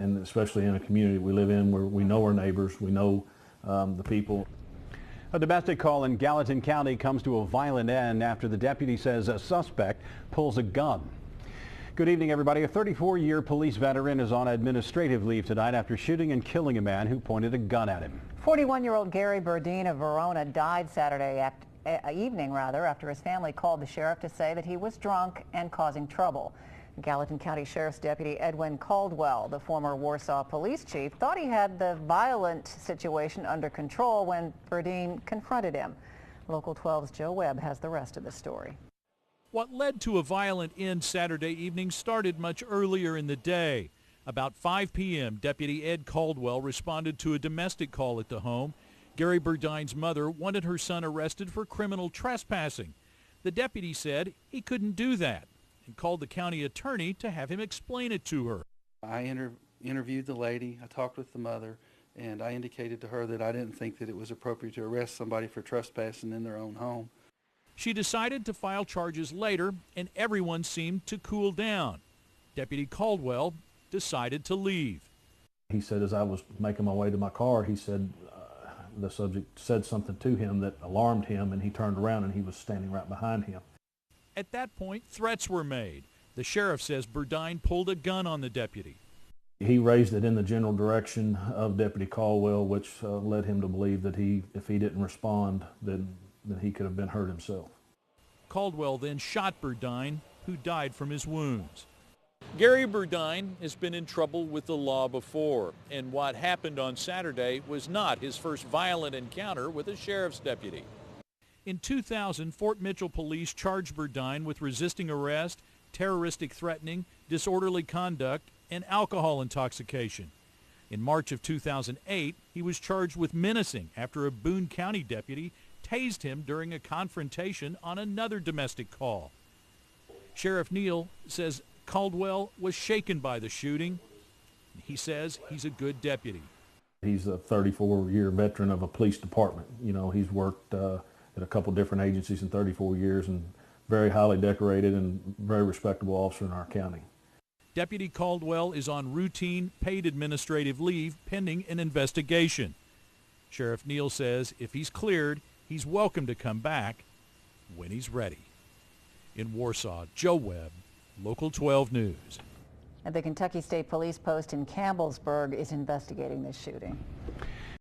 And especially in a community we live in where we know our neighbors, we know the people. A domestic call in Gallatin County comes to a violent end after the deputy says a suspect pulls a gun. Good evening, everybody. A 34-year police veteran is on administrative leave tonight after shooting and killing a man who pointed a gun at him. 41-year-old Gary Burdine of Verona died Saturday evening after his family called the sheriff to say that he was drunk and causing trouble. Gallatin County Sheriff's Deputy Edwin Caldwell, the former Warsaw Police Chief, thought he had the violent situation under control when Burdine confronted him. Local 12's Joe Webb has the rest of the story. What led to a violent end Saturday evening started much earlier in the day. About 5 p.m., Deputy Ed Caldwell responded to a domestic call at the home. Gary Burdine's mother wanted her son arrested for criminal trespassing. The deputy said he couldn't do that and called the county attorney to have him explain it to her. I interviewed the lady, I talked with the mother, and I indicated to her that I didn't think that it was appropriate to arrest somebody for trespassing in their own home. She decided to file charges later, and everyone seemed to cool down. Deputy Caldwell decided to leave. He said as I was making my way to my car, he said the subject said something to him that alarmed him, and he turned around and he was standing right behind him. At that point, threats were made. The sheriff says Burdine pulled a gun on the deputy. He raised it in the general direction of Deputy Caldwell, which led him to believe that if he didn't respond, then he could have been hurt himself. Caldwell then shot Burdine, who died from his wounds. Gary Burdine has been in trouble with the law before, and what happened on Saturday was not his first violent encounter with a sheriff's deputy. In 2000, Fort Mitchell police charged Burdine with resisting arrest, terroristic threatening, disorderly conduct, and alcohol intoxication. In March of 2008, he was charged with menacing after a Boone County deputy tased him during a confrontation on another domestic call. Sheriff Neal says Caldwell was shaken by the shooting. He says he's a good deputy. He's a 34-year veteran of a police department. You know, he's worked at a couple different agencies in 34 years and very highly decorated and very respectable officer in our county. Deputy Caldwell is on routine paid administrative leave pending an investigation. Sheriff Neal says if he's cleared, he's welcome to come back when he's ready. In Warsaw, Joe Webb, Local 12 News. And the Kentucky State Police Post in Campbellsburg is investigating this shooting.